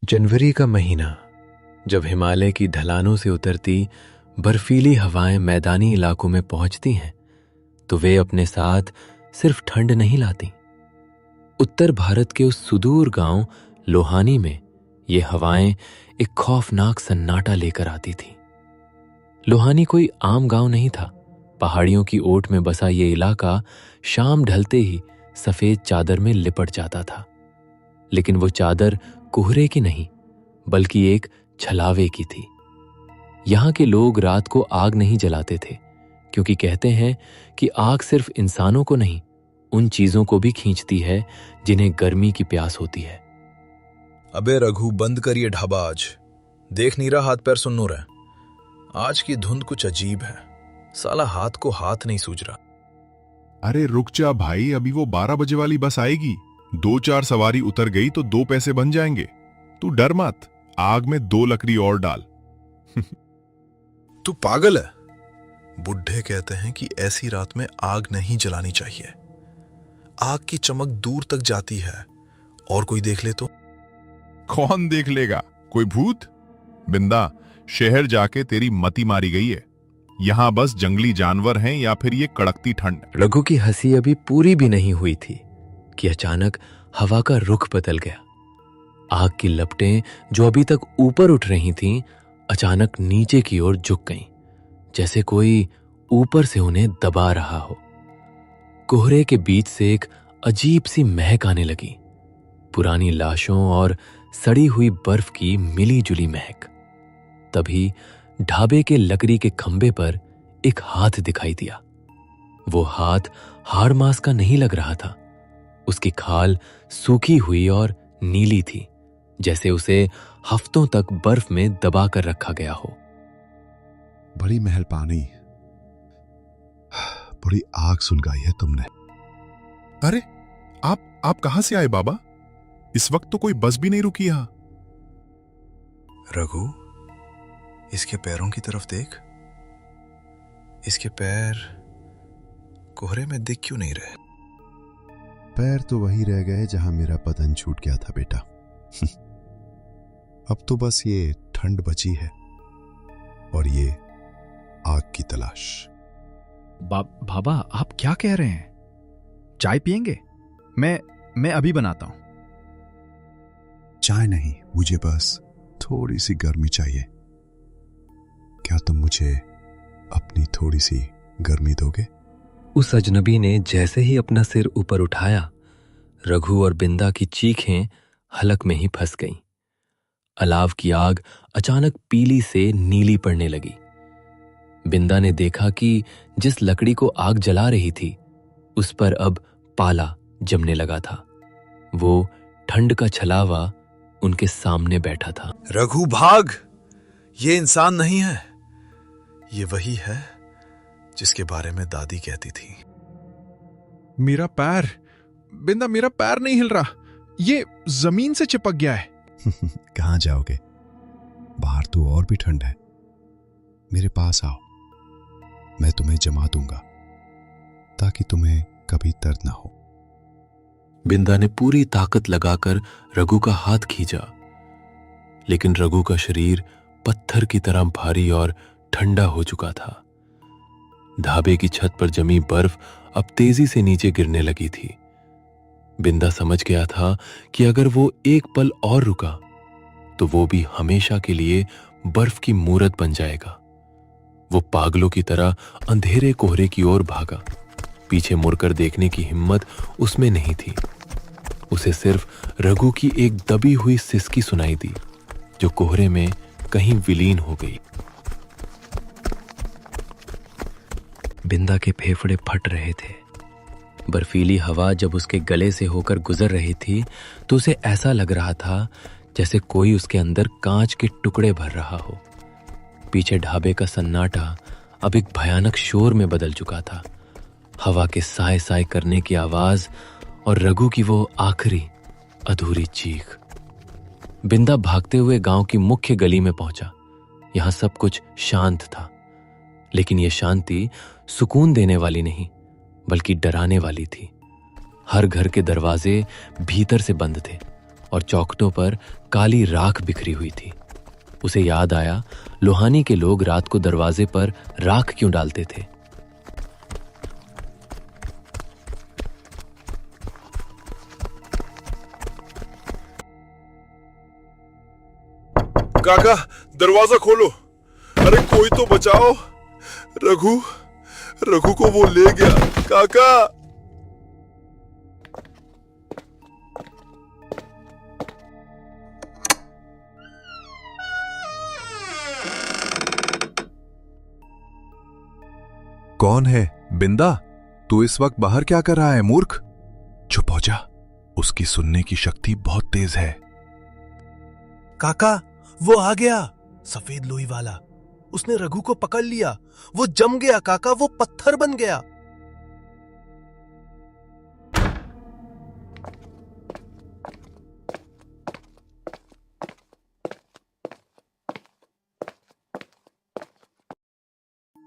जनवरी का महीना, जब हिमालय की ढलानों से उतरती बर्फीली हवाएं मैदानी इलाकों में पहुंचती हैं, तो वे अपने साथ सिर्फ ठंड नहीं लाती। उत्तर भारत के उस सुदूर गांव लोहानी में ये हवाएं एक खौफनाक सन्नाटा लेकर आती थीं। लोहानी कोई आम गांव नहीं था। पहाड़ियों की ओट में बसा ये इलाका शाम ढलते ही सफेद चादर में लिपट जाता था। लेकिन वो चादर कोहरे की नहीं, बल्कि एक छलावे की थी। यहां के लोग रात को आग नहीं जलाते थे, क्योंकि कहते हैं कि आग सिर्फ इंसानों को नहीं, उन चीजों को भी खींचती है जिन्हें गर्मी की प्यास होती है। अबे रघु, बंद कर ये ढाबा आज। देख नहीं रहा हाथ पैर सुन्न हो रहा है। आज की धुंध कुछ अजीब है। साला हाथ को हाथ नहीं सूझ रहा। अरे रुक जा भाई, अभी वो 12 बजे वाली बस आएगी। 2-4 सवारी उतर गई तो 2 पैसे बन जाएंगे। तू डर मत, आग में 2 लकड़ी और डाल। तू पागल है? बुढ़े कहते हैं कि ऐसी रात में आग नहीं जलानी चाहिए। आग की चमक दूर तक जाती है, और कोई देख ले तो? कौन देख लेगा? कोई भूत? बिंदा, शहर जाके तेरी मती मारी गई है। यहां बस जंगली जानवर हैं या फिर ये कड़कती ठंड। रघु की हंसी अभी पूरी भी नहीं हुई थी कि अचानक हवा का रुख बदल गया। आग की लपटें जो अभी तक ऊपर उठ रही थीं, अचानक नीचे की ओर झुक गईं, जैसे कोई ऊपर से उन्हें दबा रहा हो। कोहरे के बीच से एक अजीब सी महक आने लगी, पुरानी लाशों और सड़ी हुई बर्फ की मिली जुली महक। तभी ढाबे के लकड़ी के खंबे पर एक हाथ दिखाई दिया। वो हाथ हाड़ मांस का नहीं लग रहा था। उसकी खाल सूखी हुई और नीली थी, जैसे उसे हफ्तों तक बर्फ में दबा कर रखा गया हो। बड़ी मेहरबानी, बड़ी आग सुलगाई है तुमने। अरे आप कहां से आए बाबा? इस वक्त तो कोई बस भी नहीं रुकी यहां। रघु, इसके पैरों की तरफ देख। इसके पैर कोहरे में दिख क्यों नहीं रहे? पैर तो वही रह गए जहां मेरा बदन छूट गया था बेटा। अब तो बस ये ठंड बची है और ये आग की तलाश। बाबा, आप क्या कह रहे हैं? चाय पिएंगे? मैं अभी बनाता हूं। चाय नहीं, मुझे बस थोड़ी सी गर्मी चाहिए। क्या तुम मुझे अपनी थोड़ी सी गर्मी दोगे? उस अजनबी ने जैसे ही अपना सिर ऊपर उठाया, रघु और बिंदा की चीखें हलक में ही फंस गईं। अलाव की आग अचानक पीली से नीली पड़ने लगी। बिंदा ने देखा कि जिस लकड़ी को आग जला रही थी, उस पर अब पाला जमने लगा था। वो ठंड का छलावा उनके सामने बैठा था। रघु भाग! ये इंसान नहीं है, ये वही है जिसके बारे में दादी कहती थी। मेरा पैर, बिंदा, मेरा पैर नहीं हिल रहा। ये जमीन से चिपक गया है। कहां जाओगे? बाहर तो और भी ठंड है। मेरे पास आओ, मैं तुम्हें जमा दूंगा ताकि तुम्हें कभी दर्द ना हो। बिंदा ने पूरी ताकत लगाकर रघु का हाथ खींचा, लेकिन रघु का शरीर पत्थर की तरह भारी और ठंडा हो चुका था। ढाबे की छत पर जमी बर्फ अब तेजी से नीचे गिरने लगी थी। बिंदा समझ गया था कि अगर वो एक पल और रुका तो वो भी हमेशा के लिए बर्फ की मूरत बन जाएगा। वो पागलों की तरह अंधेरे कोहरे की ओर भागा। पीछे मुड़कर देखने की हिम्मत उसमें नहीं थी। उसे सिर्फ रघु की एक दबी हुई सिसकी सुनाई दी, जो कोहरे में कहीं विलीन हो गई। बिंदा के फेफड़े फट रहे थे। बर्फीली हवा जब उसके गले से होकर गुजर रही थी, तो उसे ऐसा लग रहा था जैसे कोई उसके अंदर कांच के टुकड़े भर रहा हो। पीछे ढाबे का सन्नाटा अब एक भयानक शोर में बदल चुका था। हवा के साए साए करने की आवाज और रघु की वो आखिरी अधूरी चीख। बिंदा भागते हुए गांव की मुख्य गली में पहुंचा। यहां सब कुछ शांत था, लेकिन यह शांति सुकून देने वाली नहीं, बल्कि डराने वाली थी। हर घर के दरवाजे भीतर से बंद थे और चौखटों पर काली राख बिखरी हुई थी। उसे याद आया, लोहानी के लोग रात को दरवाजे पर राख क्यों डालते थे। काका, दरवाजा खोलो। अरे कोई तो बचाओ। रघु को वो ले गया। काका। कौन है? बिंदा, तू इस वक्त बाहर क्या कर रहा है मूर्ख? चुप हो जा, उसकी सुनने की शक्ति बहुत तेज है। काका, वो आ गया, सफेद लोई वाला। उसने रघु को पकड़ लिया। वो जम गया काका, वो पत्थर बन गया।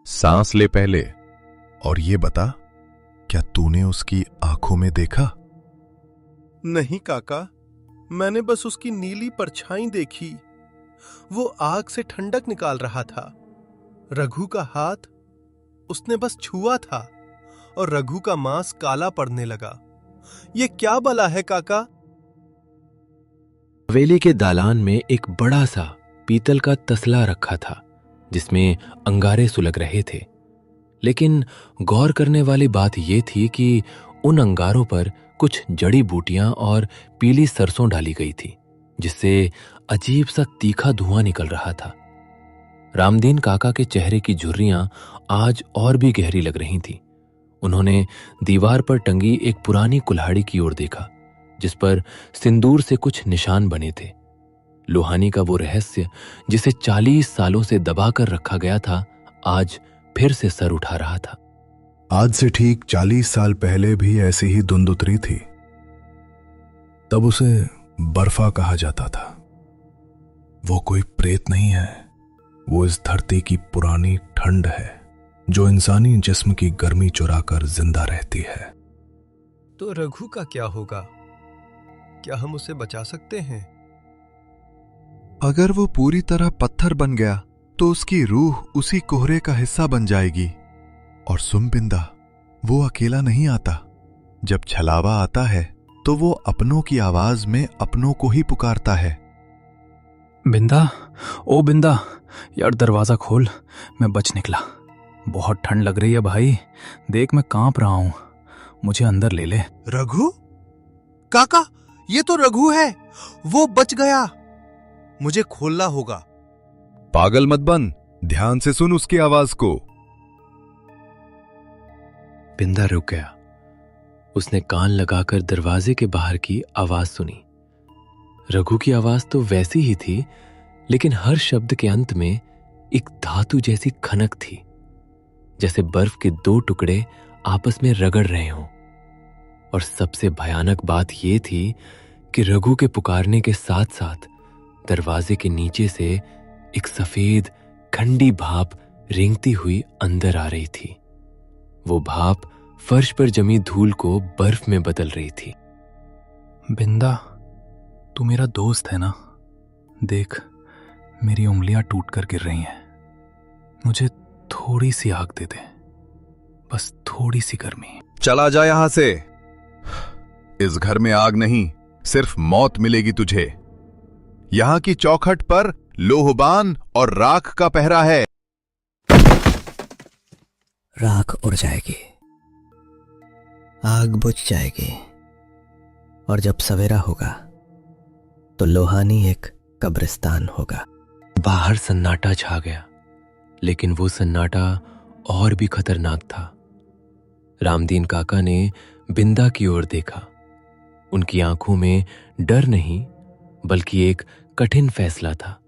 सांस ले पहले और ये बता, क्या तूने उसकी आंखों में देखा? नहीं काका, मैंने बस उसकी नीली परछाई देखी। वो आग से ठंडक निकाल रहा था। रघु का हाथ उसने बस छुआ था और रघु का मांस काला पड़ने लगा। ये क्या बला है काका? हवेली के दालान में एक बड़ा सा पीतल का तसला रखा था जिसमें अंगारे सुलग रहे थे। लेकिन गौर करने वाली बात यह थी कि उन अंगारों पर कुछ जड़ी बूटियां और पीली सरसों डाली गई थी, जिससे अजीब सा तीखा धुआं निकल रहा था। रामदीन काका के चेहरे की झुर्रियां आज और भी गहरी लग रही थीं। उन्होंने दीवार पर टंगी एक पुरानी कुल्हाड़ी की ओर देखा, जिस पर सिंदूर से कुछ निशान बने थे। लोहानी का वो रहस्य, जिसे 40 सालों से दबाकर रखा गया था, आज फिर से सर उठा रहा था। आज से ठीक 40 साल पहले भी ऐसी ही धुंध उतरी थी। तब उसे बर्फा कहा जाता था। वो कोई प्रेत नहीं है, वो इस धरती की पुरानी ठंड है जो इंसानी जिस्म की गर्मी चुराकर जिंदा रहती है। तो रघु का क्या होगा? क्या हम उसे बचा सकते हैं? अगर वो पूरी तरह पत्थर बन गया तो उसकी रूह उसी कोहरे का हिस्सा बन जाएगी। और सुन बिंदा, वो अकेला नहीं आता। जब छलावा आता है तो वो अपनों की आवाज में अपनों को ही पुकारता है। बिंदा, ओ बिंदा, यार दरवाजा खोल, मैं बच निकला। बहुत ठंड लग रही है भाई, देख मैं कांप रहा हूं, मुझे अंदर ले ले। रघु? काका, ये तो रघु है, वो बच गया। मुझे खोलना होगा। पागल मत बन, ध्यान से सुन उसकी आवाज को। बिंदा रुक गया। उसने कान लगाकर दरवाजे के बाहर की आवाज सुनी। रघु की आवाज तो वैसी ही थी, लेकिन हर शब्द के अंत में एक धातु जैसी खनक थी, जैसे बर्फ के 2 टुकड़े आपस में रगड़ रहे हों। और सबसे भयानक बात यह थी कि रघु के पुकारने के साथ साथ दरवाजे के नीचे से एक सफेद ठंडी भाप रेंगती हुई अंदर आ रही थी। वो भाप फर्श पर जमी धूल को बर्फ में बदल रही थी। बिंदा, तू मेरा दोस्त है ना? देख, मेरी उंगलियां टूट कर गिर रही हैं। मुझे थोड़ी सी आग दे दे, बस थोड़ी सी गर्मी। चला जा यहां से। इस घर में आग नहीं, सिर्फ मौत मिलेगी तुझे। यहां की चौखट पर लोहबान और राख का पहरा है। राख उड़ जाएगी, आग बुझ जाएगी, और जब सवेरा होगा तो लोहानी एक कब्रिस्तान होगा। बाहर सन्नाटा छा गया, लेकिन वो सन्नाटा और भी खतरनाक था। रामदीन काका ने बिंदा की ओर देखा। उनकी आंखों में डर नहीं, बल्कि एक कठिन फैसला था।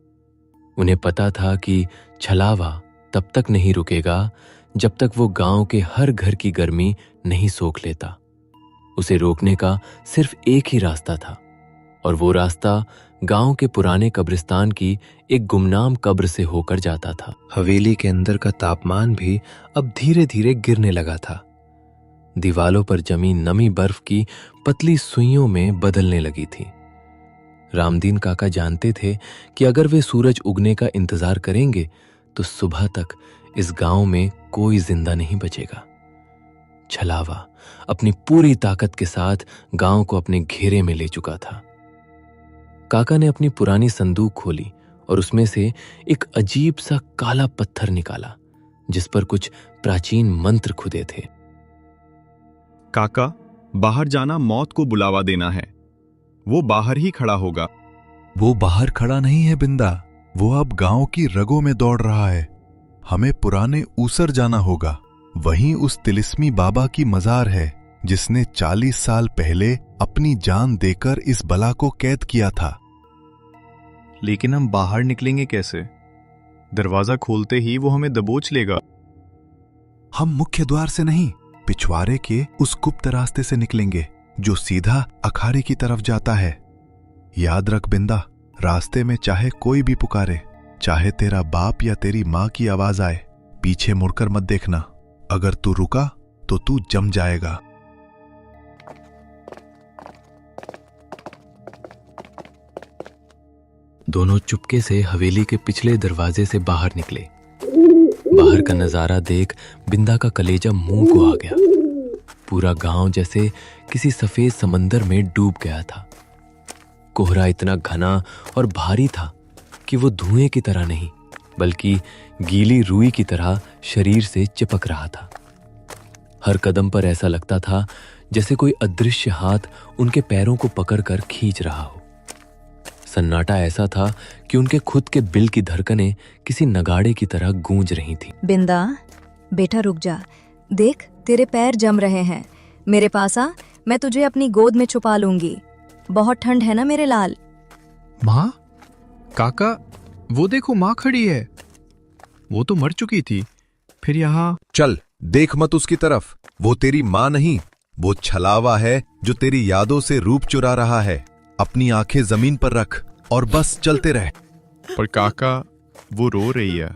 उन्हें पता था कि छलावा तब तक नहीं रुकेगा जब तक वो गांव के हर घर की गर्मी नहीं सोख लेता। उसे रोकने का सिर्फ एक ही रास्ता था, और वो रास्ता गांव के पुराने कब्रिस्तान की एक गुमनाम कब्र से होकर जाता था। हवेली के अंदर का तापमान भी अब धीरे धीरे गिरने लगा था। दीवालों पर जमी नमी बर्फ की पतली सुइयों में बदलने लगी थी। रामदीन काका जानते थे कि अगर वे सूरज उगने का इंतजार करेंगे तो सुबह तक इस गांव में कोई जिंदा नहीं बचेगा। छलावा अपनी पूरी ताकत के साथ गांव को अपने घेरे में ले चुका था। काका ने अपनी पुरानी संदूक खोली और उसमें से एक अजीब सा काला पत्थर निकाला जिस पर कुछ प्राचीन मंत्र खुदे थे। काका, बाहर जाना मौत को बुलावा देना है। वो बाहर ही खड़ा होगा। वो बाहर खड़ा नहीं है बिंदा, वो अब गांव की रगों में दौड़ रहा है। हमें पुराने ऊसर जाना होगा। वहीं उस तिलिस्मी बाबा की मजार है जिसने 40 साल पहले अपनी जान देकर इस बला को कैद किया था। लेकिन हम बाहर निकलेंगे कैसे? दरवाजा खोलते ही वो हमें दबोच लेगा। हम मुख्य द्वार से नहीं, पिछवाड़े के उस गुप्त रास्ते से निकलेंगे जो सीधा अखाड़े की तरफ जाता है। याद रख बिंदा, रास्ते में चाहे कोई भी पुकारे, चाहे तेरा बाप या तेरी मां की आवाज आए, पीछे मुड़कर मत देखना। अगर तू रुका तो तू जम जाएगा। दोनों चुपके से हवेली के पिछले दरवाजे से बाहर निकले। बाहर का नजारा देख बिंदा का कलेजा मुंह को आ गया। पूरा गांव जैसे किसी सफेद समंदर में डूब गया था। कोहरा इतना घना और भारी था कि वो धुएं की तरह नहीं बल्कि गीली रुई की तरह शरीर से चिपक रहा था। हर कदम पर ऐसा लगता था जैसे कोई अदृश्य हाथ उनके पैरों को पकड़कर खींच रहा हो। सन्नाटा ऐसा था कि उनके खुद के दिल की धड़कनें किसी नगाड़े की तरह गूंज रही थीं। बिंदा, बेटा रुक जा, देख तेरे पैर जम रहे हैं। मेरे पास आ, मैं तुझे अपनी गोद में छुपा लूंगी। बहुत ठंड है ना मेरे लाल। माँ? काका, वो देखो माँ खड़ी है। वो तो मर चुकी थी, फिर यहाँ। चल देख मत उसकी तरफ, वो तेरी मां नहीं, वो छलावा है जो तेरी यादों से रूप चुरा रहा है। अपनी आंखें जमीन पर रख और बस चलते रह। पर काका, वो रो रही है।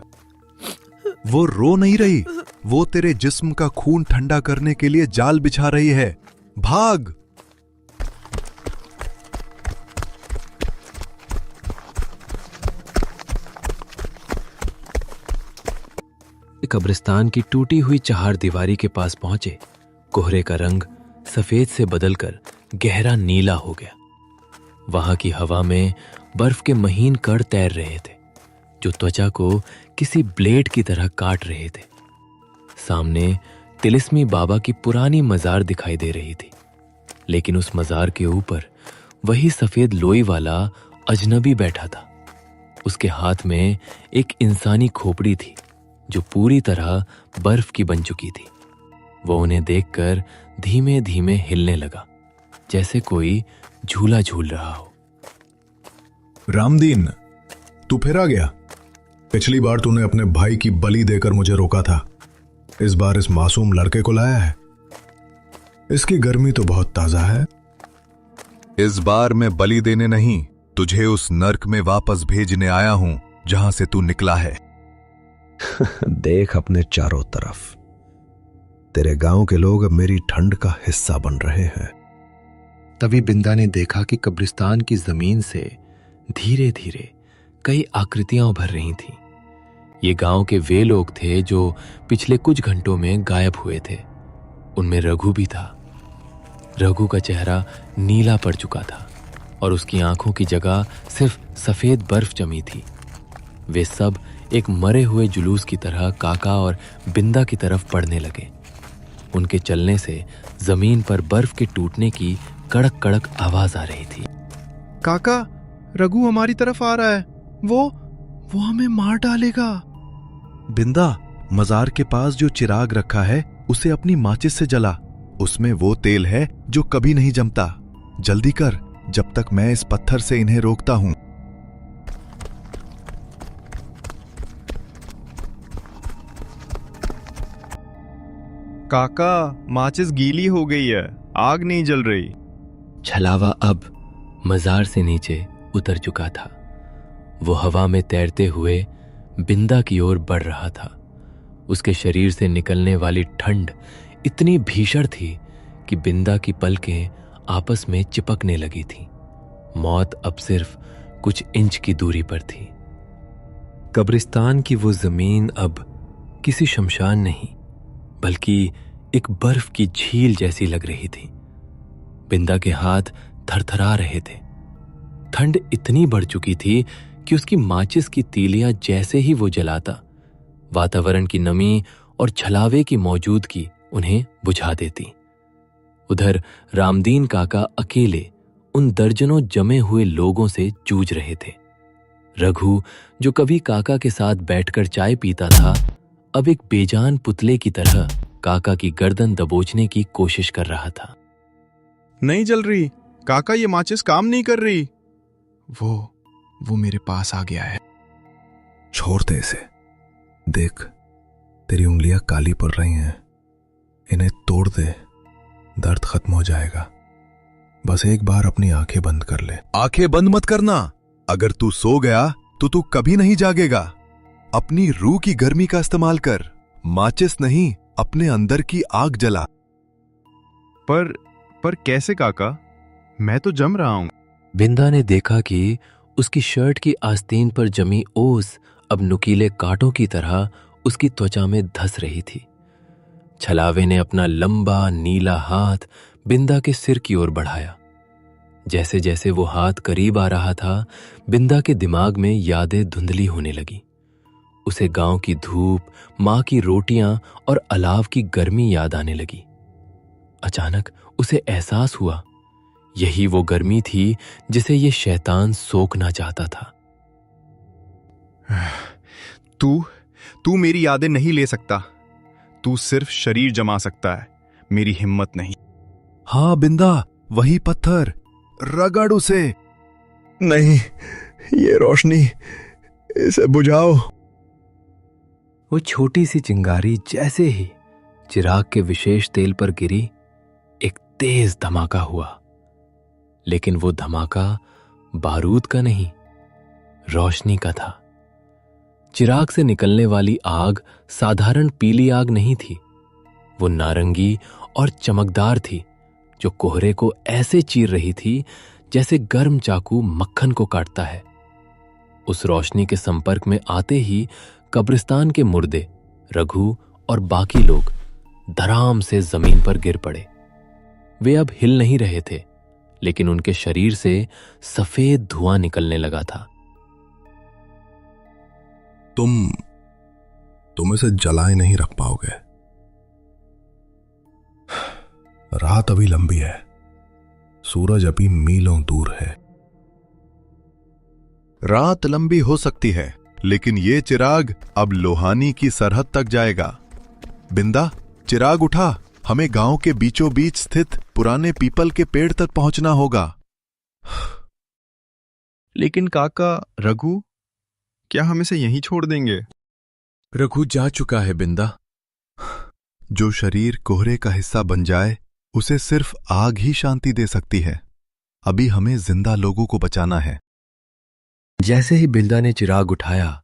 वो रो नहीं रही, वो तेरे जिस्म का खून ठंडा करने के लिए जाल बिछा रही है। भाग! कब्रिस्तान की टूटी हुई चहार दीवारी के पास पहुंचे। कोहरे का रंग सफेद से बदलकर गहरा नीला हो गया। वहां की हवा में बर्फ के महीन कण तैर रहे थे जो त्वचा को किसी ब्लेड की तरह काट रहे थे। सामने तिलिस्मी बाबा की पुरानी मजार दिखाई दे रही थी, लेकिन उस मजार के ऊपर वही सफेद लोई वाला अजनबी बैठा था। उसके हाथ में एक इंसानी खोपड़ी थी जो पूरी तरह बर्फ की बन चुकी थी। वो उन्हें देखकर धीमे धीमे हिलने लगा जैसे कोई झूला झूल रहा हो। रामदीन, तू फिर आ गया। पिछली बार तूने अपने भाई की बलि देकर मुझे रोका था। इस बार इस मासूम लड़के को लाया है। इसकी गर्मी तो बहुत ताजा है। इस बार मैं बलि देने नहीं, तुझे उस नर्क में वापस भेजने आया हूं जहां से तू निकला है। देख अपने चारों तरफ, तेरे गांव के लोग अब मेरी ठंड का हिस्सा बन रहे हैं। तभी बिंदा ने देखा कि कब्रिस्तान की जमीन से धीरे धीरे कई आकृतियां उभर रही थीं। ये गांव के वे लोग थे जो पिछले कुछ घंटों में गायब हुए थे। उनमें रघु भी था। रघु का चेहरा नीला पड़ चुका था और उसकी आंखों की जगह सिर्फ सफेद बर्फ जमी थी। वे सब एक मरे हुए जुलूस की तरह काका और बिंदा की तरफ पड़ने लगे। उनके चलने से जमीन पर बर्फ के टूटने की कड़क कड़क आवाज आ रही थी। काका, रघु हमारी तरफ आ रहा है। वो हमें मार डालेगा। बिंदा, मजार के पास जो चिराग रखा है उसे अपनी माचिस से जला। उसमें वो तेल है जो कभी नहीं जमता। जल्दी कर, जब तक मैं इस पत्थर से इन्हें रोकता हूं। काका, माचिस गीली हो गई है, आग नहीं जल रही। छलावा अब मजार से नीचे उतर चुका था। वो हवा में तैरते हुए बिंदा की ओर बढ़ रहा था। उसके शरीर से निकलने वाली ठंड इतनी भीषण थी कि बिंदा की पलकें आपस में चिपकने लगी थीं। मौत अब सिर्फ कुछ इंच की दूरी पर थी। कब्रिस्तान की वो जमीन अब किसी शमशान नहीं बल्कि एक बर्फ की झील जैसी लग रही थी। बिंदा के हाथ थरथरा रहे थे। ठंड इतनी बढ़ चुकी थी कि उसकी माचिस की तीलियां जैसे ही वो जलाता, वातावरण की नमी और छलावे की मौजूदगी उन्हें बुझा देती। उधर रामदीन काका अकेले उन दर्जनों जमे हुए लोगों से जूझ रहे थे। रघु, जो कभी काका के साथ बैठकर चाय पीता था, अब एक बेजान पुतले की तरह काका की गर्दन दबोचने की कोशिश कर रहा था। नहीं जल रही काका, ये माचिस काम नहीं कर रही। वो मेरे पास आ गया है। छोड़ दे इसे। देख, तेरी उंगलियां काली पड़ रही हैं। इन्हें तोड़ दे, दर्द खत्म हो जाएगा। बस एक बार अपनी आंखें बंद कर ले। आंखें बंद मत करना। अगर तू सो गया तो तू कभी नहीं जागेगा। अपनी रूह की गर्मी का इस्तेमाल कर। माचिस नहीं, अपने अंदर की आग जला। पर कैसे काका? मैं तो जम रहा हूं। बिंदा ने देखा कि उसकी शर्ट की आस्तीन पर जमी ओस अब नुकीले कांटों की तरह उसकी त्वचा में धस रही थी। छलावे ने अपना लंबा नीला हाथ बिंदा के सिर की ओर बढ़ाया। जैसे जैसे वो हाथ करीब आ रहा था, बिंदा के दिमाग में यादें धुंधली होने लगी। उसे गांव की धूप, मां की रोटियां और अलाव की गर्मी याद आने लगी। अचानक उसे एहसास हुआ, यही वो गर्मी थी जिसे ये शैतान सोखना चाहता था। तू मेरी यादें नहीं ले सकता। तू सिर्फ शरीर जमा सकता है, मेरी हिम्मत नहीं। हाँ बिंदा, वही पत्थर, रगड़ उसे। नहीं, ये रोशनी, इसे बुझाओ। वो छोटी सी चिंगारी जैसे ही चिराग के विशेष तेल पर गिरी, एक तेज धमाका हुआ। लेकिन वो धमाका बारूद का नहीं, रोशनी का था। चिराग से निकलने वाली आग साधारण पीली आग नहीं थी। वो नारंगी और चमकदार थी, जो कोहरे को ऐसे चीर रही थी जैसे गर्म चाकू मक्खन को काटता है। उस रोशनी के संपर्क में आते ही कब्रिस्तान के मुर्दे, रघु और बाकी लोग धड़ाम से जमीन पर गिर पड़े। वे अब हिल नहीं रहे थे, लेकिन उनके शरीर से सफेद धुआं निकलने लगा था। तुम इसे जलाए नहीं रख पाओगे। रात अभी लंबी है, सूरज अभी मीलों दूर है। रात लंबी हो सकती है, लेकिन ये चिराग अब लोहानी की सरहद तक जाएगा। बिंदा, चिराग उठा, हमें गांव के बीचों बीच स्थित पुराने पीपल के पेड़ तक पहुंचना होगा। लेकिन काका, रघु, क्या हम इसे यहीं छोड़ देंगे? रघु जा चुका है बिंदा। जो शरीर कोहरे का हिस्सा बन जाए, उसे सिर्फ आग ही शांति दे सकती है। अभी हमें जिंदा लोगों को बचाना है। जैसे ही बिंदा ने चिराग उठाया,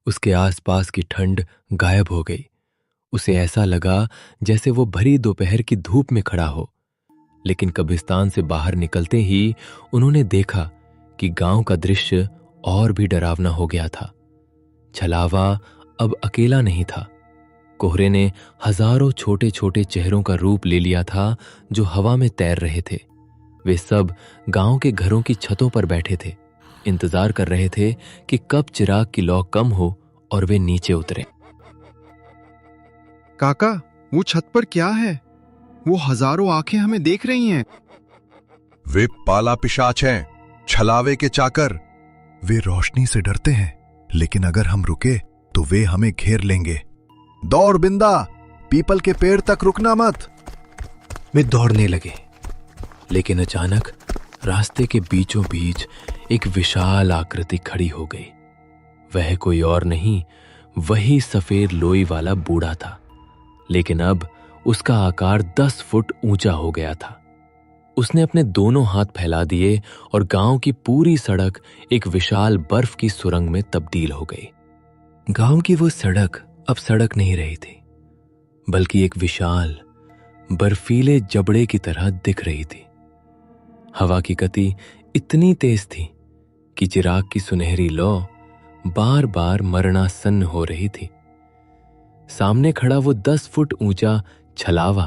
उसके आसपास की ठंड गायब हो गई। उसे ऐसा लगा जैसे वो भरी दोपहर की धूप में खड़ा हो। लेकिन कब्रिस्तान से बाहर निकलते ही उन्होंने देखा कि गांव का दृश्य और भी डरावना हो गया था। छलावा अब अकेला नहीं था। कोहरे ने हजारों छोटे छोटे चेहरों का रूप ले लिया था, जो हवा में तैर रहे थे। वे सब गांव के घरों की छतों पर बैठे थे, इंतजार कर रहे थे कि कब चिराग की लौ कम हो और वे नीचे उतरे। काका, वो छत पर क्या है? वो हजारों आंखें हमें देख रही हैं। वे पाला पिशाच हैं, छलावे के चाकर। वे रोशनी से डरते हैं, लेकिन अगर हम रुके तो वे हमें घेर लेंगे। दौड़ बिंदा, पीपल के पेड़ तक रुकना मत। वे दौड़ने लगे, लेकिन अचानक रास्ते के बीचों बीच एक विशाल आकृति खड़ी हो गई। वह कोई और नहीं, वही सफेद लोई वाला बूढ़ा था, लेकिन अब उसका आकार 10 फुट ऊंचा हो गया था। उसने अपने दोनों हाथ फैला दिए और गांव की पूरी सड़क एक विशाल बर्फ की सुरंग में तब्दील हो गई। गांव की वो सड़क अब सड़क नहीं रही थी, बल्कि एक विशाल बर्फीले जबड़े की तरह दिख रही थी। हवा की गति इतनी तेज थी कि चिराग की सुनहरी लौ बार बार मरणासन्न हो रही थी। सामने खड़ा वो 10 फुट ऊंचा छलावा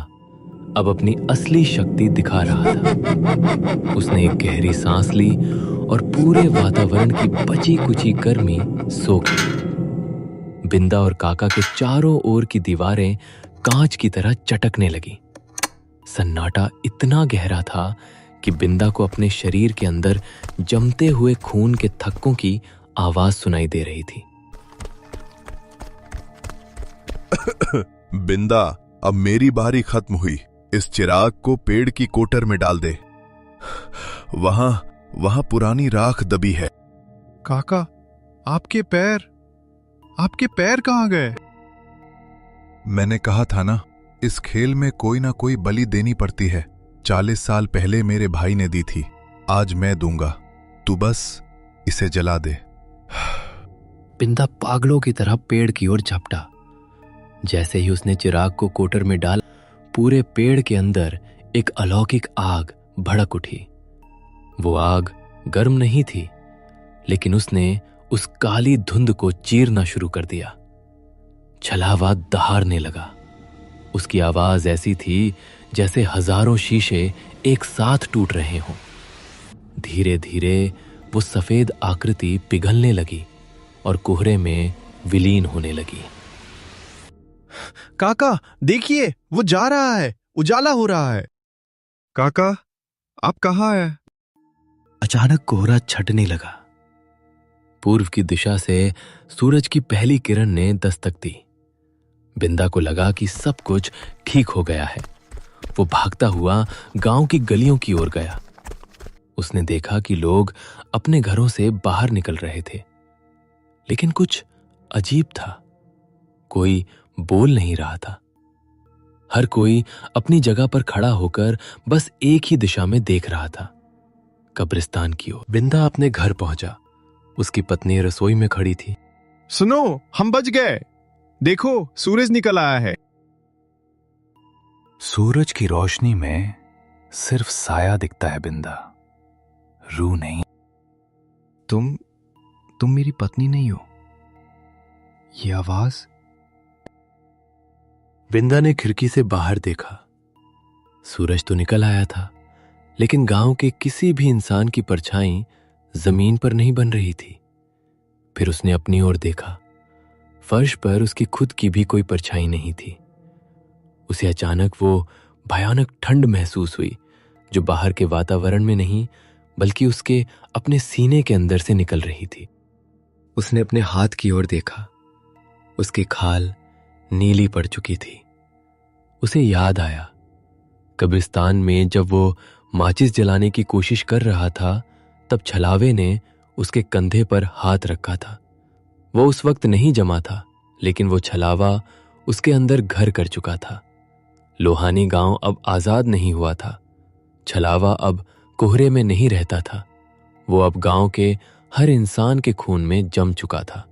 अब अपनी असली शक्ति दिखा रहा था। उसने एक गहरी सांस ली और पूरे वातावरण की बची कुची गर्मी सोख ली। बिंदा और काका के चारों ओर की दीवारें कांच की तरह चटकने लगी। सन्नाटा इतना गहरा था कि बिंदा को अपने शरीर के अंदर जमते हुए खून के थक्कों की आवाज सुनाई दे रही थी। बिंदा, अब मेरी बारी खत्म हुई। इस चिराग को पेड़ की कोटर में डाल दे। वहां पुरानी राख दबी है। काका, आपके पैर कहां गए? मैंने कहा था ना, इस खेल में कोई ना कोई बलि देनी पड़ती है। 40 साल पहले मेरे भाई ने दी थी, आज मैं दूंगा। तू बस इसे जला दे। बिंदा पागलों की तरह पेड़ की ओर झपटा। जैसे ही उसने चिराग को कोटर में डाला, पूरे पेड़ के अंदर एक अलौकिक आग भड़क उठी। वो आग गर्म नहीं थी, लेकिन उसने उस काली धुंध को चीरना शुरू कर दिया। छलावा दहाड़ने लगा। उसकी आवाज ऐसी थी जैसे हजारों शीशे एक साथ टूट रहे हों। धीरे धीरे वो सफेद आकृति पिघलने लगी और कोहरे में विलीन होने लगी। काका देखिए, वो जा रहा है, उजाला हो रहा है। काका, आप कहाँ हैं? अचानक कोहरा छटने लगा। पूर्व की दिशा से सूरज की पहली किरण ने दस्तक दी। बिंदा को लगा कि सब कुछ ठीक हो गया है। वो भागता हुआ गांव की गलियों की ओर गया। उसने देखा कि लोग अपने घरों से बाहर निकल रहे थे, लेकिन कुछ अजीब था। कोई बोल नहीं रहा था। हर कोई अपनी जगह पर खड़ा होकर बस एक ही दिशा में देख रहा था, कब्रिस्तान की ओर। बिंदा अपने घर पहुंचा। उसकी पत्नी रसोई में खड़ी थी। सुनो, हम बच गए। देखो, सूरज निकल आया है। सूरज की रोशनी में सिर्फ साया दिखता है बिंदा, रूह नहीं। तुम मेरी पत्नी नहीं हो। ये आवाज। बिंदा ने खिड़की से बाहर देखा। सूरज तो निकल आया था, लेकिन गांव के किसी भी इंसान की परछाई जमीन पर नहीं बन रही थी। फिर उसने अपनी ओर देखा। फर्श पर उसकी खुद की भी कोई परछाई नहीं थी। उसे अचानक वो भयानक ठंड महसूस हुई, जो बाहर के वातावरण में नहीं बल्कि उसके अपने सीने के अंदर से निकल रही थी। उसने अपने हाथ की ओर देखा। उसकी खाल नीली पड़ चुकी थी। उसे याद आया, कब्रिस्तान में जब वो माचिस जलाने की कोशिश कर रहा था, तब छलावे ने उसके कंधे पर हाथ रखा था। वो उस वक्त नहीं जमा था, लेकिन वो छलावा उसके अंदर घर कर चुका था। लोहानी गांव अब आजाद नहीं हुआ था। छलावा अब कोहरे में नहीं रहता था। वो अब गांव के हर इंसान के खून में जम चुका था।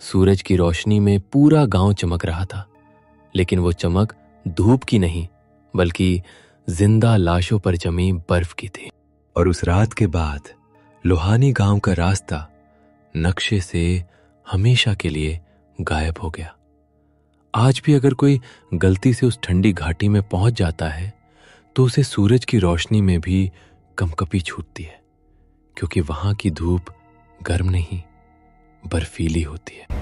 सूरज की रोशनी में पूरा गांव चमक रहा था, लेकिन वो चमक धूप की नहीं बल्कि जिंदा लाशों पर जमी बर्फ की थी। और उस रात के बाद लोहानी गांव का रास्ता नक्शे से हमेशा के लिए गायब हो गया। आज भी अगर कोई गलती से उस ठंडी घाटी में पहुंच जाता है, तो उसे सूरज की रोशनी में भी कंपकपी छूटती है, क्योंकि वहां की धूप गर्म नहीं बर्फीली होती है।